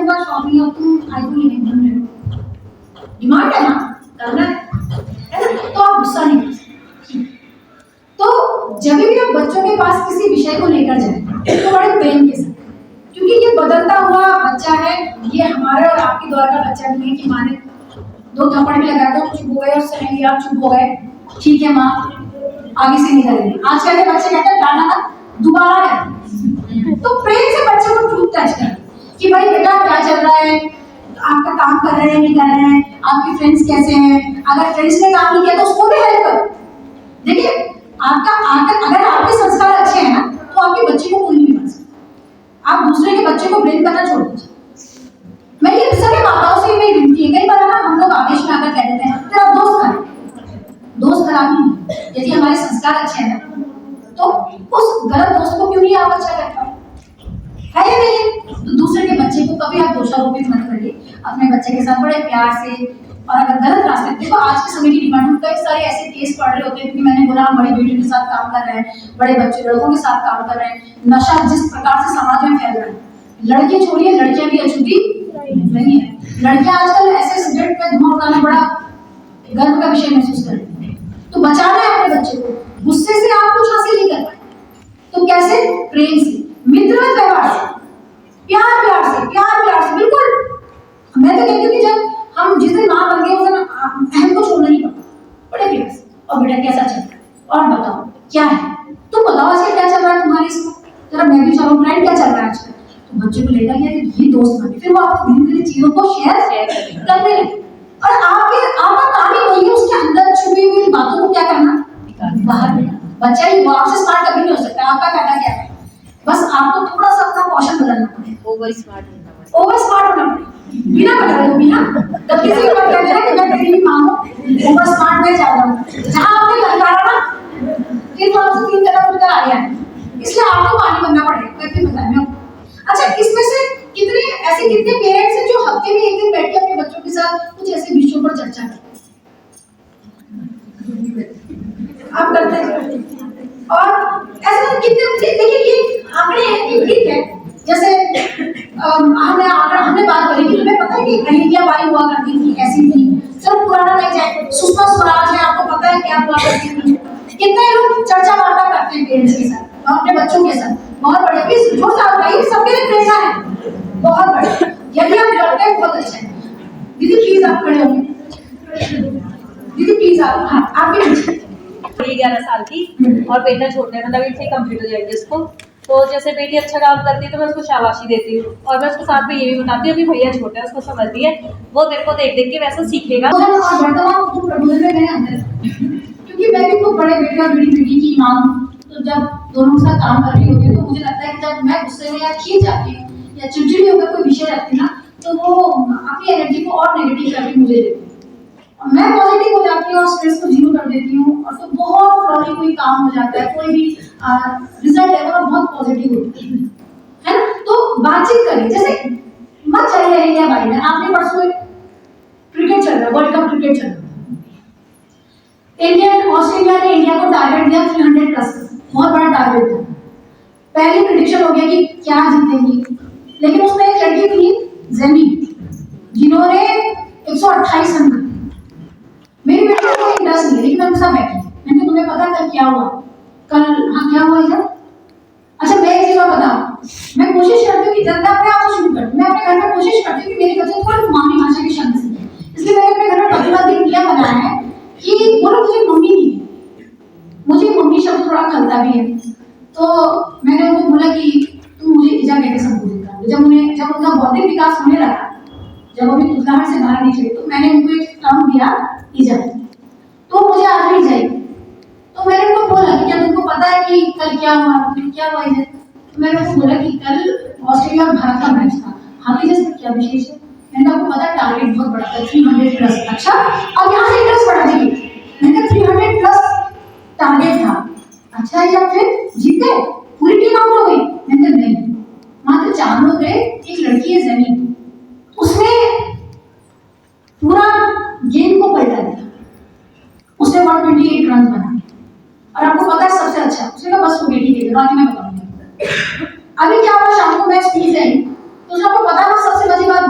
पास शौक नहीं है, तुम आईफोन लेने घूम रहे हो, डिमांड है ना, करना है ना, तो आप गुस्सा नहीं कर सकते। तो जब भी आप बच्चों के पास किसी विषय को लेकर जाए तो बड़े प्रेम के साथ, क्योंकि ये बदलता हुआ बच्चा है, ये हमारे और आपके दौर का बच्चा नहीं है कि माँ ने 2 थप्पड़ भी लगा दो चुप हो गए और सहेली आप चुप हो गए, ठीक है माँ आगे से नहीं करेंगे। आजकल के बच्चे कहते हैं डांटा ना दोबारा है। तो प्रेम से बच्चे को ट्रूथ टच कर कि भाई बेटा क्या चल रहा है, आपका काम कर रहे हैं नहीं कर रहे हैं, आपके फ्रेंड्स कैसे हैं, अगर फ्रेंड्स ने काम नहीं किया तो उसको भी हेल्प करो। देखिए अगर आपके संस्कार अच्छे हैं ना तो आपके बच्चे को कोई नहीं बिगाड़ सकता। आप दूसरे के बच्चे को ब्लेम करना छोड़ दीजिए। मैं ये सभी माताओं से मेरी विनती है, कई बार ना हम लोग आवेश में आकर कह देते हैं तेरा दोस्त खराब नहीं है। यदि हमारे संस्कार अच्छे हैं ना तो उस गलत दोस्त को क्यों नहीं आप अच्छा कर पाए, है या नहीं? तो दूसरे के बच्चे को कभी आप दोषारोपित मत करिए, अपने बच्चे के साथ बड़े प्यार से, और अगर गलत रास्ते, देखो आज के समय की डिमांड में कई सारे ऐसे केस पढ़ रहे होते हैं, क्योंकि मैंने बोला हम बड़ी बेटियों के साथ काम कर रहे हैं, बड़े बच्चे लड़कों के साथ काम कर रहे हैं, नशा जिस प्रकार से समाज में फैल रहा है, लड़के छोड़िए लड़कियां भी अछूती नहीं है। लड़कियां आजकल ऐसे सिगरेट पे धुआं उड़ाना बड़ा गर्व का विषय महसूस कर रही है। तो बचाना है अपने बच्चे को, गुस्से से आप कुछ हासिल नहीं कर पाए, तो कैसे? प्रेम से, मित्रवत व्यवहार से, प्यार से बिल्कुल। मैं तो कहती हूँ कि जब हम जिस दिन माँ बन गए उस दिन अहम को छोड़ना नहीं पड़ता, बड़े प्यार से, और बेटा कैसा चल रहा है और बताओ क्या है, तुम बताओ आजकल क्या चल रहा है तुम्हारे इसमें, जरा मैं भी चलो फ्रेंड क्या चल रहा है आजकल, तो बच्चे को लेकर गया कि ये दोस्त बने, फिर वो आपको धीरे धीरे चीजों को शेयर करने लगे, और आपका काम ही वही है उसके अंदर छुपी हुई बातों को क्या करना, बाहर निकालना। बच्चा ही वो आपसे स्मार्ट कभी नहीं हो सकता, आपका कहना क्या है, बस आपको थोड़ा सा अपना कौशल बदलना पड़ेगा, ओवर स्मार्ट होना पड़ेगा, बिना बदले बिना जब किसी को कहते हैं कि मैं तेरी भी मां हूं, ओवर स्मार्ट में जा रहा हूं, जहां आपने ललकारा ना फिर तो आपसे 3 कदम उधर आ गया, इसलिए आपको पानी बनना पड़ेगा। मैं फिर बताया मैं अच्छा, इसमें से कितने पेरेंट्स हैं जो हफ्ते में एक दिन बैठ के अपने बच्चों के साथ कुछ ऐसे विषयों पर चर्चा करते हैं? आप करते हैं, और ऐसे कितने, देखिए ये आंकड़े हैं कि ठीक है, जैसे हमने बात करी कि तुम्हें पता है कि अहिल्या बाई हुआ करती थी, ऐसी थी, चलो पुराना नहीं जाए, सुषमा स्वराज है, आपको पता है क्या हुआ करती थी, कितने लोग चर्चा वार्ता करते हैं पेरेंट्स के साथ, अपने बच्चों के साथ, बहुत बढ़िया, प्लीज जोर से आप गाइए, सबके लिए प्रेरणा है, बहुत बढ़िया, यदि आप करते हैं बहुत अच्छा है। दीदी प्लीज आप खड़े होंगे, दीदी प्लीज आप, हाँ आपके पीछे 11 साल की और बेटा छोटा है, मतलब इनसे कंप्लीट हो जाएगी उसको। तो जैसे बेटी अच्छा काम करती है तो मैं उसको शाबाशी देती हूँ, और मैं उसको साथ में ये भी बताती हूँ कि भैया छोटा है उसको समझती है, वो तेरे को देख देख के वैसा सीखेगा। क्योंकि मैं भी खूब बड़े बेटे और बड़ी बेटी की माँ हूँ, तो जब दोनों के साथ काम कर रही होती है तो मुझे लगता है कि जब मैं गुस्से में या खींच जाती हूँ या चिड़चिड़ी होकर कोई विषय रखती ना, तो वो अपनी एनर्जी को और नेगेटिव करके मुझे देती है, और मैं पॉजिटिव हो जाती हूँ और स्ट्रेस को जीरो कर देती हूँ, और तो बहुत फ्लोरी कोई काम हो जाता है, कोई भी रिजल्ट है वो बहुत पॉजिटिव होता है ना। तो बातचीत करिए, जैसे मत चलिए इंडिया भाई में, आपने परसों क्रिकेट चल रहा है, वर्ल्ड कप क्रिकेट चल रहा है, ऑस्ट्रेलिया ने इंडिया को टारगेट दिया 300 प्लस, बहुत बड़ा टारगेट था, पहली प्रेडिक्शन हो गया कि क्या जीतेंगी, लेकिन उसमें एक लड़की थी जेनी जिन्होंने 128 रन बनाए। मेरी बेटी को इंटरेस्ट नहीं, लेकिन मैं उनके साथ बैठी, मैंने तुम्हें पता कल क्या हुआ, कल हाँ क्या हुआ इधर, अच्छा मैं एक चीज और बताऊं, मैं कोशिश करती हूँ कि जब मैं अपने आप से शुरू करती हूँ, मैं अपने घर में कोशिश करती हूँ कि मेरे बच्चे थोड़ी मातृभाषा के शब्द सीखें, इसलिए मैंने अपने घर में प्रतिबद्ध किया बनाया है कि वो लोग मुझे मम्मी नहीं है, मुझे मम्मी शब्द थोड़ा खलता भी है, तो मैंने उनको बोला कि तुम मुझे ईजा कहकर संबोधित करोगे, जब उनका बौद्धिक विकास होने लगा, जब अभी तुलनाहट से बाहर निकले, तो मैंने उनको एक टर्म दिया ईजा, तो मुझे आज भी ईजा, तो मैंने उनको बोला कि क्या तुमको पता है कि कल क्या हुआ ईजा, तो मैंने उनको बोला कि कल ऑस्ट्रेलिया और भारत का मैच था, हाथी जैसे क्या विशेष है, मैंने आपको पता टारगेट बहुत बड़ा था 300 प्लस, अच्छा अब यहाँ से इंटरेस्ट बढ़ा दीजिए, मैंने 300 प्लस टारगेट था, अच्छा या फिर जीत गए, पूरी टीम आउट हो गई, मैंने नहीं, मात्र 4 लोग गए, एक लड़की है जेनी, उसने पूरा गेम को पलटा दिया, उसने 128 रन बनाए, और आपको पता है सबसे अच्छा उसने कहा बस हो गई ठीक है बाकी मैं बताऊंगा। अभी क्या हुआ, शाम को मैच जीत गई, तो आपको पता है सबसे बड़ी बात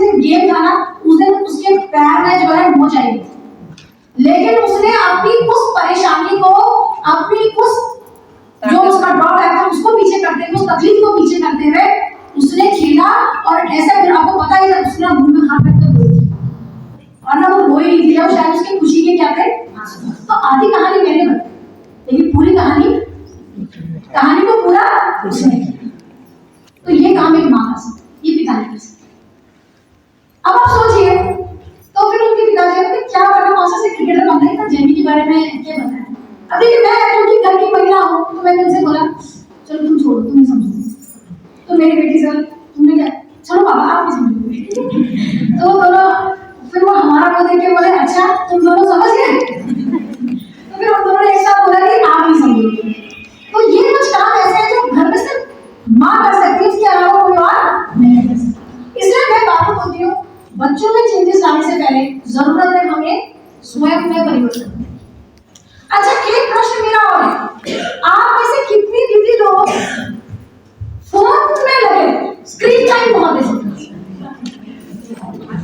दिन गेम था ना, उस दिन उसके पैर में जो है मोच आई, लेकिन उसने अपनी उस परेशानी को, अपनी उस जो उसका ड्रॉप आया था उसको पीछे करते हुए, उस तकलीफ को पीछे करते हुए उसने खेला। और ऐसा फिर आपको पता ही है, उसने मुंह में हाथ रखकर रोई, और ना वो रोई नहीं थी, और शायद उसकी खुशी के क्या थे आंसू। तो आधी कहानी मैंने बताई, लेकिन पूरी कहानी को पूरा उसने किया। तो ये काम एक माँ का सकती, ये पिता नहीं कर सकते। अब आप सोचिए, तो फिर उनके पिताजी ने क्या करना, कौन सा से क्रिकेटर बनना है, जेमी के बारे में क्या बताया। अब देखिए, मैं उनकी घर की महिला हूँ, तो मैंने उनसे बोला चलो तुम छोड़ो, तुम ही समझो। तो मेरी बेटी से तुमने क्या, चलो बाबा आप भी समझो। तो दोनों फिर वो हमारा को देख के बोले अच्छा तुम दोनों समझ गए। तो फिर हम दोनों ने एक साथ बोला कि आप ही समझो। तो ये कुछ काम ऐसे हैं जो घर में सिर्फ माँ कर सकती है, इसके अलावा कोई और नहीं कर सकता। इसलिए मैं बात बोलती हूँ, बच्चों में चेंजेस लाने से पहले जरूरत है हमें स्वयं में परिवर्तन। अच्छा, एक प्रश्न मेरा और है, आप में से कितनी दीदी लोग फोन में लगे, स्क्रीन टाइम बहुत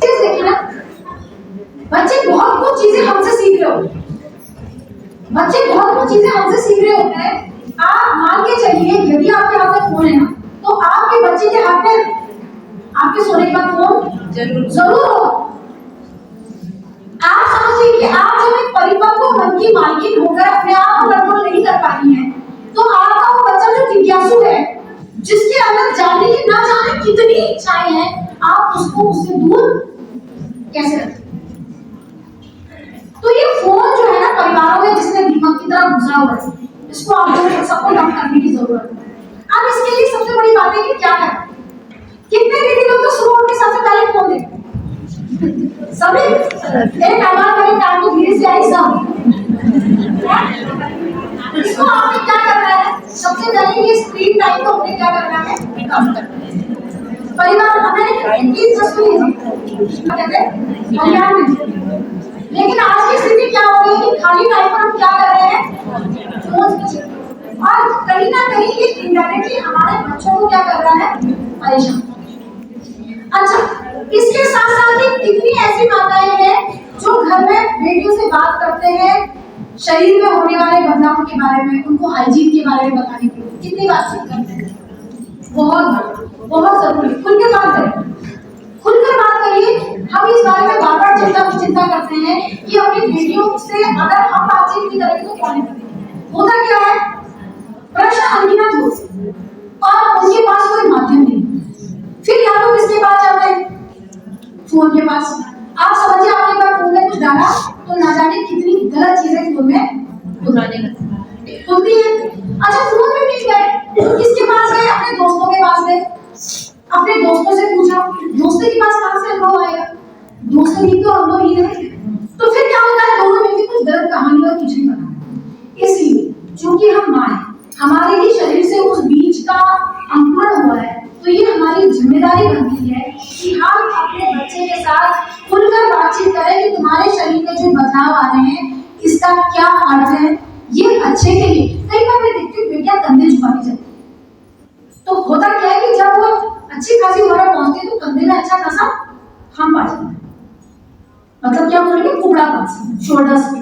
देखिए ना, बच्चे बहुत कुछ चीजें हमसे सीख रहे होते हैं, बच्चे बहुत कुछ चीजें हमसे सीख रहे होते हैं। आप मान के चलिए, यदि आपके हाथ में फोन है ना, तो आपके बच्चे के हाथ में आपके सोने के बाद फोन जरूर होगा। आप समझिए कि आप जब एक परिपक्व मन की मालकिन होकर अपने आप को कंट्रोल नहीं कर पाती हैं, तो आपका वो बच्चा जो जिज्ञासु है, जिसके अंदर जानने की ना जाने कितनी इच्छाएं हैं, आप उसको उससे दूर कैसे रखें। तो ये फोन जो है ना, परिवारों में जिसने दीमक की तरह घुसा हुआ है, इसको आप जो सबको कम करने की जरूरत है। अब इसके लिए सबसे बड़ी बात है कि क्या करें। कितने दीदी लोग तो सुबह उठ के सबसे पहले फोन देखते हैं, सभी एक आवाज करें काम तो धीरे से आई सब। इसको आपने क्या करना है, सबसे पहले ये स्क्रीन टाइम को आपने क्या करना है, कम करना है। परिवार हमें 21 कहते हैं कल्याण में, लेकिन आज की स्थिति क्या हो गई कि खाली टाइम पर हम क्या कर रहे हैं, फोन पे। और कहीं ना कहीं ये इनडायरेक्टली हमारे बच्चों को क्या कर रहा है, परेशान। अच्छा, इसके साथ साथ ही कितनी ऐसी माताएं हैं जो घर में बेटियों से बात करते हैं शरीर में होने वाले बदलावों के बारे में, उनको हाइजीन के बारे में बताने के लिए कितनी बातचीत करते हैं। बहुत जरूरी, खुलकर बात करें, खुलकर बात करिए। हम इस बारे में बार बार चिंता करते हैं कि अपनी बेटियों से अगर हम बातचीत नहीं करेंगे तो क्या नहीं करेंगे। होता क्या है, प्रश्न अनगिनत होते और उनके पास कोई माध्यम नहीं, फिर या तो किसके पास जाते हैं, फोन के पास। आप समझिए, आपने एक बार फोन में कुछ डाला तो ना जाने कितनी गलत चीजें फोन में बुलाने होती है। अच्छा, फोन में मिल गए, किसके पास गए, अपने दोस्तों के पास गए, अपने दोस्तों से पूछा, दोस्तों के पास कहां से अनुभव आएगा, दोस्त भी तो अनुभव ही नहीं। तो फिर क्या होता है, दोनों मिलकर कुछ गलत कहानी और खिचड़ी बनाते। इसलिए चूंकि हम माँ हैं, हमारे ही शरीर से उस बीज का अंकुरण हुआ है, तो ये हमारी जिम्मेदारी बनती है कि हम अपने बच्चे के साथ खुलकर बातचीत करें कि तुम्हारे शरीर में जो बदलाव आ रहे हैं इसका क्या अर्थ है, ये अच्छे के लिए। कई बार मैं देखती हूँ बेटियां कंधे झुकाने जाती, तो होता क्या है कि जब वो अच्छी खासी उम्र पहुंचती है तो कंधे में अच्छा खासा हम पा जाते हैं, मतलब क्या बोलेंगे, कुबड़ा पास, शोल्डर्स पे।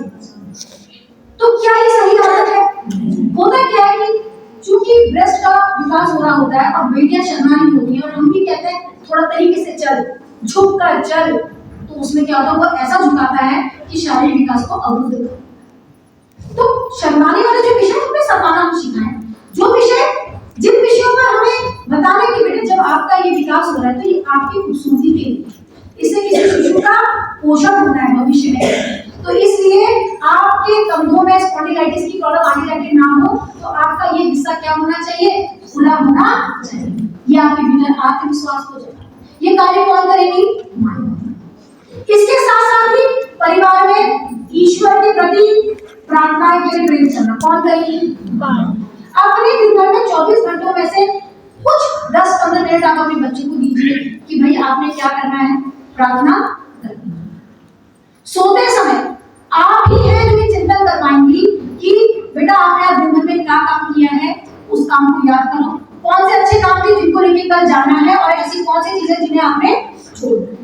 तो क्या ये सही आदत है? होता क्या है कि चूंकि ब्रेस्ट का विकास हो रहा होता है और बेटियां शर्मानी होती हैं, और हम भी कहते हैं थोड़ा तरीके से चल, झुक कर चल, तो उसमें क्या होता है, वो ऐसा झुकाता है कि शारीरिक विकास को अवरुद्ध करता है। तो शर्माने वाले जो विषय उनमें शर्माना हम सिखाएं, जो विषय, जिन विषयों पर हमें बताने की बेटे जब आपका ये विकास हो रहा है तो ये आपकी खूबसूरती के लिए, इससे किसी शिशु का पोषण होना है भविष्य में। तो इसलिए आपके कंधों में स्पॉन्डिलाइटिस की प्रॉब्लम आगे जाके ना हो, तो आपका ये हिस्सा क्या होना चाहिए, खुला होना चाहिए। ये आपके भीतर आत्मविश्वास को जगाए। ये कार्य कौन करेगी, इसके साथ साथ ही परिवार में ईश्वर के प्रति प्रार्थना के लिए प्रेरित करना कौन करेगी, अपने दिन भर में 24 घंटों में से कुछ 10-15 मिनट आप अपने बच्चे को दीजिए कि भाई आपने क्या करना है, प्रार्थना करनी। सोते समय आप ही हैं जो ये चिंतन करवाएंगी कि बेटा आपने आज दिन भर में क्या काम किया है, उस काम को याद करो, कौन से अच्छे काम थे जिनको लेके कल जाना है, और ऐसी कौन सी चीजें जिन्हें आपने छोड़ना है।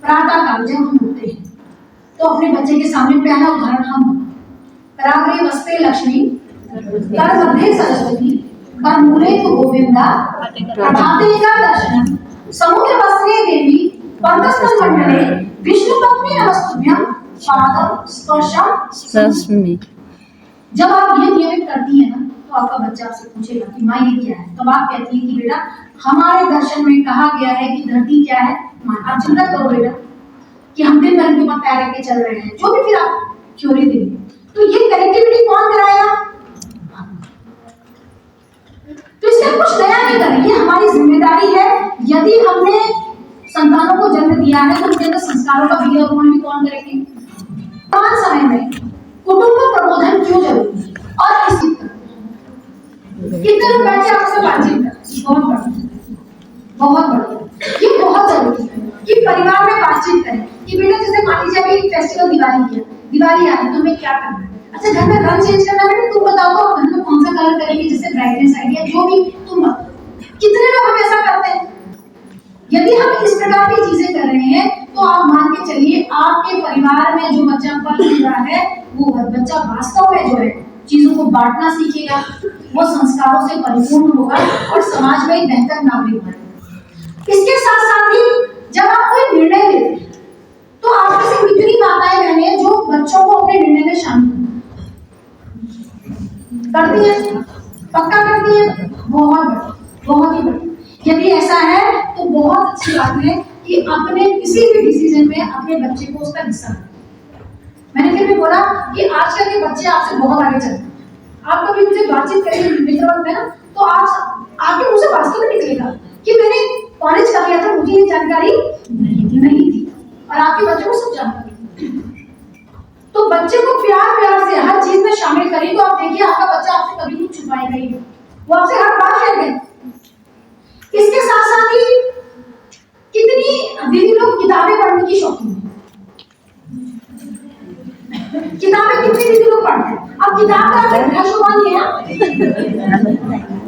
प्रातः काल जब हम उठते हैं तो अपने बच्चे के सामने पहला उदाहरण हम पराग्रे वस्ते लक्ष्मी कर मध्य सरस्वती कर मूले तो गोविंदा प्रभाते का दर्शन समुद्र वस्त्रे देवी पंकज मंडले विष्णु पत्नी नमस्तुभ्यम पाद स्पर्शम सस्मी। जब आप ये नियमित करती है ना तो आपका बच्चा आपसे पूछेगा कि माँ ये क्या है, तब आप कहती है कि बेटा हमारे दर्शन में कहा गया है कि धरती क्या है माँ। आप चिंता करो बेटा कि हम दिन भर के ऊपर पैर रख के चल रहे हैं, जो भी फिर आप थ्योरी देंगे तो ये कनेक्टिविटी कौन कराएगा। तो इससे कुछ नया नहीं करेंगे, हमारी जिम्मेदारी है। यदि हमने संतानों को जन्म दिया है तो उनके अंदर संस्कारों का बीजारोपण भी कौन करेंगे। वर्तमान समय में कुटुंब प्रबोधन क्यों जरूरी है और इसी कितने लोग बैठे आपसे बातचीत कर, बहुत बढ़िया ये बहुत जरूरी है कि परिवार में बातचीत करें कि बेटा जैसे मान लीजिए अभी फेस्टिवल दिवाली आ रही तो हमें क्या करना है। अच्छा घर में रंग चेंज करना है, तुम बताओ तो घर में कौन सा कलर करेंगे जिससे ब्राइटनेस आएगी, जो भी तुम कितने लोग हम ऐसा करते हैं। यदि हम इस प्रकार की चीजें कर रहे हैं तो आप मान के चलिए आपके परिवार में जो बच्चा पल रहा है वो बच्चा वास्तव में जो है चीजों को बांटना सीखेगा, वो संस्कारों से परिपूर्ण होगा और समाज में एक बेहतर नागरिक बनेगा। इसके साथ साथ ही जब आप कोई निर्णय लेते हैं तो आप में से कितनी माताएं बहनें जो बच्चों को अपने निर्णय में शामिल करती है, पक्का करती है, बहुत ही बढ़िया। यदि ऐसा है तो बहुत अच्छी बात है कि अपने किसी भी डिसीजन में अपने बच्चे को उसका हिस्सा। मैंने फिर भी बोला कि आजकल के बच्चे आपसे बहुत आगे चलते हैं। आप कभी मुझे बातचीत करेंगे मित्रवत में ना तो आप आपके मुझे वास्तव में निकलेगा कि मैंने कॉलेज कर लिया था, मुझे ये जानकारी नहीं थी और आपके बच्चे को सब जानकारी। तो बच्चे को प्यार से हर चीज में शामिल करें तो आप देखिए आपका बच्चा आपसे कभी कुछ छुपाएगा ही नहीं, वो आपसे हर बात शेयर करेगा। इसके साथ साथ ही कितनी दीदी लोग किताबें पढ़ने की शौकीन है, किताबें कितनी दीदी लोग पढ़ते हैं। अब किताब का घंटा शोभा नहीं है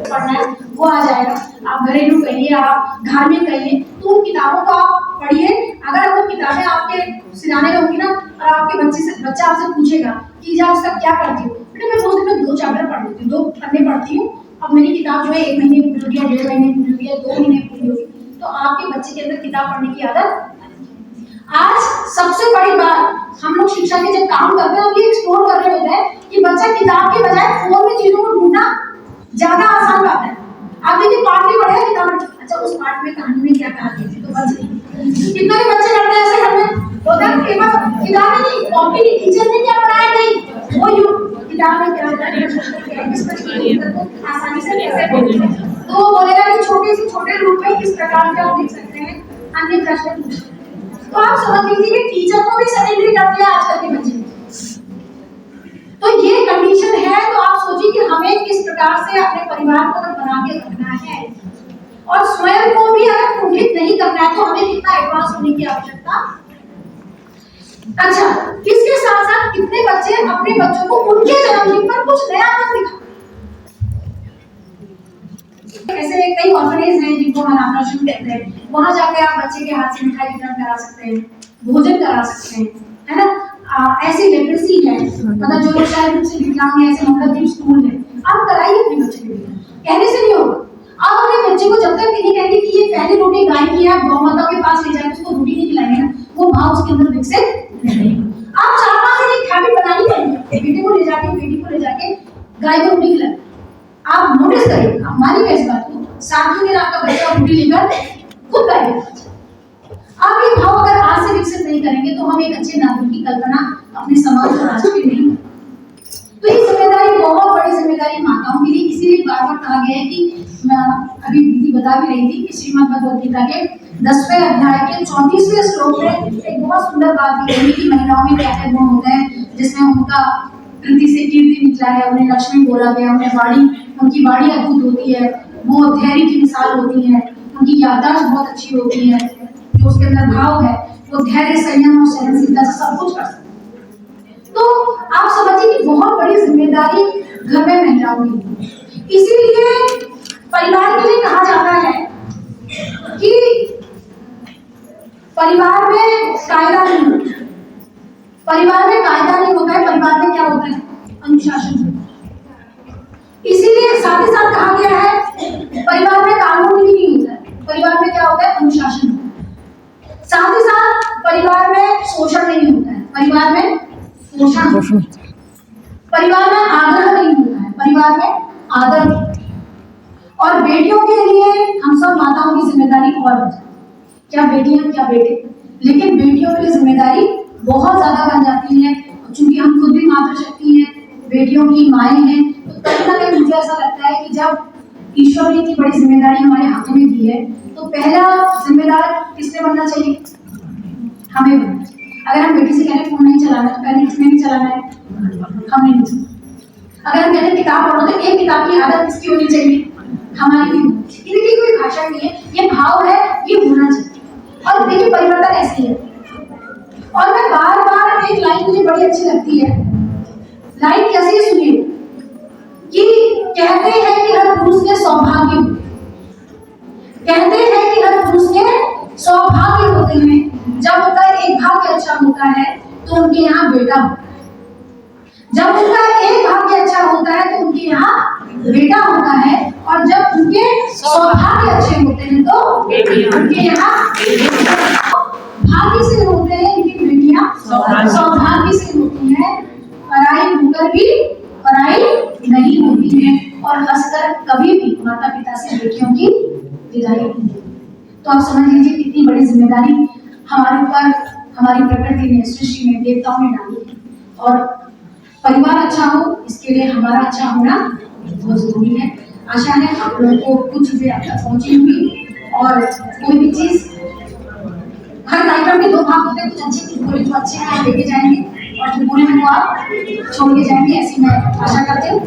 पढ़ना है वो आ जाएगा, आप घरेलू कहिए आप धार्मिक कहिए तो उन किताबों को आप पढ़िए। अगर वो किताबें आपके सिराने में होंगी ना और आपके बच्चा आपसे पूछेगा कि जा उसका क्या करती हो, बेटा मैं रोज में 2 चैप्टर पढ़ लेती हूँ, 2 पन्ने पढ़ती हूँ, अब मेरी किताब जो है 1 महीने पूरी होगी, 1.5 महीने पूरी होगी, 2 महीने पूरी होगी। तो आपके बच्चे के अंदर किताब पढ़ने की आदत। आज सबसे बड़ी बात हम लोग शिक्षा के जब काम करते हैं तो ये एक्सप्लोर कर रहे होते हैं कि बच्चा किताब के बजाय फोन में चीजों को ढूंढना ज्यादा आसान बात है। आप देखिए पाठ भी पढ़े किताब, अच्छा उस पाठ में कहानी में क्या कहा गया थी, तो बच्चे कितने भी बच्चे करते हैं ऐसे घर में होता है कि बस किताब नहीं, कॉपी नहीं, टीचर ने क्या पढ़ाया नहीं, वो किताब में क्या आसानी से कैसे बोलेगा, तो वो बोलेगा कि छोटे से छोटे रूप में किस प्रकार से आप लिख सकते हैं अन्य प्रश्न पूछते हैं। तो आप समझ लीजिए कि टीचर को भी सेकेंडरी कर दिया आजकल के बच्चे। तो ये कंडीशन है, तो आप सोचिए कि हमें किस प्रकार से अपने परिवार को बना के रखना है और स्वयं को भी अगर कुंठित नहीं करना है तो हमें कितना एडवांस होने की आवश्यकता। अच्छा, इसके साथ साथ कितने बच्चे अपने बच्चों को उनके जन्मदिन पर कुछ नया मत दिखा। ऐसे कई ऑर्फनेज हैं जिनको हम आकर्षण कहते हैं, वहां जाकर आप बच्चे के हाथ से मिठाई वितरण करा सकते हैं, भोजन करा सकते हैं, है ना। ऐसी लिटरेसी है, मतलब जो लोग शायद रूप से विकलांग हैं, ऐसे मंगलदीप स्कूल है, आप कराइए अपने बच्चे के लिए, कहने से नहीं होगा। आप अपने बच्चे को जब तक नहीं कहेंगे कि ये पहली रोटी गाय की है, गौ माता के पास ले जाके उसको रोटी नहीं खिलाएंगे ना, वो भाव उसके अंदर विकसित नहीं। आप 4-5 दिन एक हैबिट बनानी पड़ेगी, बेटे को ले जाके बेटी को ले जाके गाय को रोटी खिलाए। आप नोटिस करिए, आप मानिएगा इस बात को, 7वें दिन आपका बच्चा रोटी लेकर खुद गाय। आप ये भाव अगर आज से विकसित नहीं करेंगे तो हम एक अच्छे नागरिक की कल्पना अपने समाज और राष्ट्र की नहीं। तो ये जिम्मेदारी बहुत बड़ी जिम्मेदारी माताओं की, इसीलिए बार-बार कहा गया है कि अभी दीदी बता भी रही थी कि श्रीमद् भगवद गीता के 10वें अध्याय के 34वें श्लोक में एक बहुत सुंदर बात भी कही कि महिलाओं में क्या क्या गुण होते हैं, जिसमें उनका कृति से कीर्ति निकला है, उन्हें लक्ष्मी बोला गया, उनकी वाणी अद्भुत होती है, वो धैर्य की मिसाल होती है, उनकी याददाश्त बहुत अच्छी होती है, जो उसके अंदर भाव है वो धैर्य, संयम और सहनशीलता से सब कुछ कर सकते हैं। तो आप समझिए कि बहुत बड़ी जिम्मेदारी घर में महिलाओं की। इसीलिए परिवार के लिए कहा जाता है कि परिवार में इसीलिए साथ ही साथ कहा गया है परिवार में कानून भी नहीं होता है, परिवार में क्या होता है, अनुशासन होता है। साथ ही साथ परिवार में शोषण नहीं होता है, परिवार में पोषण होता है। परिवार में आदर नहीं होता है, परिवार में आदर होता है। और बेटियों के लिए हम सब माताओं की जिम्मेदारी और बढ़ जाती है, क्या बेटियां क्या बेटे, लेकिन बेटियों के लिए जिम्मेदारी बहुत ज्यादा बन जाती है। चूंकि हम खुद भी मातृशक्ति हैं, बेटियों की माएँ हैं, तो कहीं ना कहीं मुझे ऐसा लगता है कि जब ईश्वर ने इतनी बड़ी जिम्मेदारी हमारे हाथों में दी है, तो पहला जिम्मेदार किसने बनना चाहिए, हमें बनना चाहिए। अगर हम बेटी से कह रहे फोन नहीं चलाना, तो पहले किसने नहीं चलाना है, हमें नहीं चलाना। अगर हम कहते किताब पढ़ो, तो एक किताब की आदत किसकी होनी चाहिए, हमारी भी होनी चाहिए। इनकी कोई भाषा नहीं है, ये भाव है, ये होना चाहिए। और देखिए परिवर्तन ऐसे है। और मैं बार बार एक लाइन मुझे बड़ी अच्छी लगती है, लाइन कैसे सुनिए कि कहते हैं कि हर पुरुष के सौभाग्य होते हैं, कहते हैं कि हर पुरुष के सौभाग्य होते हैं। जब उनका एक भाग्य अच्छा होता है तो उनके यहाँ बेटा होता है, जब उनका एक भाग्य अच्छा होता है तो उनके यहाँ बेटा होता है, और जब उनके सौभाग्य अच्छे होते हैं तो उनके यहाँ भाग्य से होते हैं, लेकिन बेटियां सौभाग्य से होती हैं। पराई होकर भी पराई नहीं होती है, और हंसकर कभी भी माता पिता से बेटियों की विदाई नहीं होती। तो आप समझ लीजिए कितनी बड़ी जिम्मेदारी हमारे ऊपर हमारी प्रकृति ने, सृष्टि ने, देवताओं ने डाली है। और परिवार अच्छा हो, इसके लिए हमारा अच्छा होना बहुत जरूरी है। आशा है आप लोगों को कुछ चीजें आप तक पहुंची होंगी, और कोई भी चीज, हर कार्यक्रम के दो भाग होते हैं, कुछ अच्छे कुछ बुरे। जो अच्छे हैं आप लेके जाएंगे और जो बुरे हैं वो आप छोड़ के जाएंगे, ऐसी मैं आशा करती हूँ।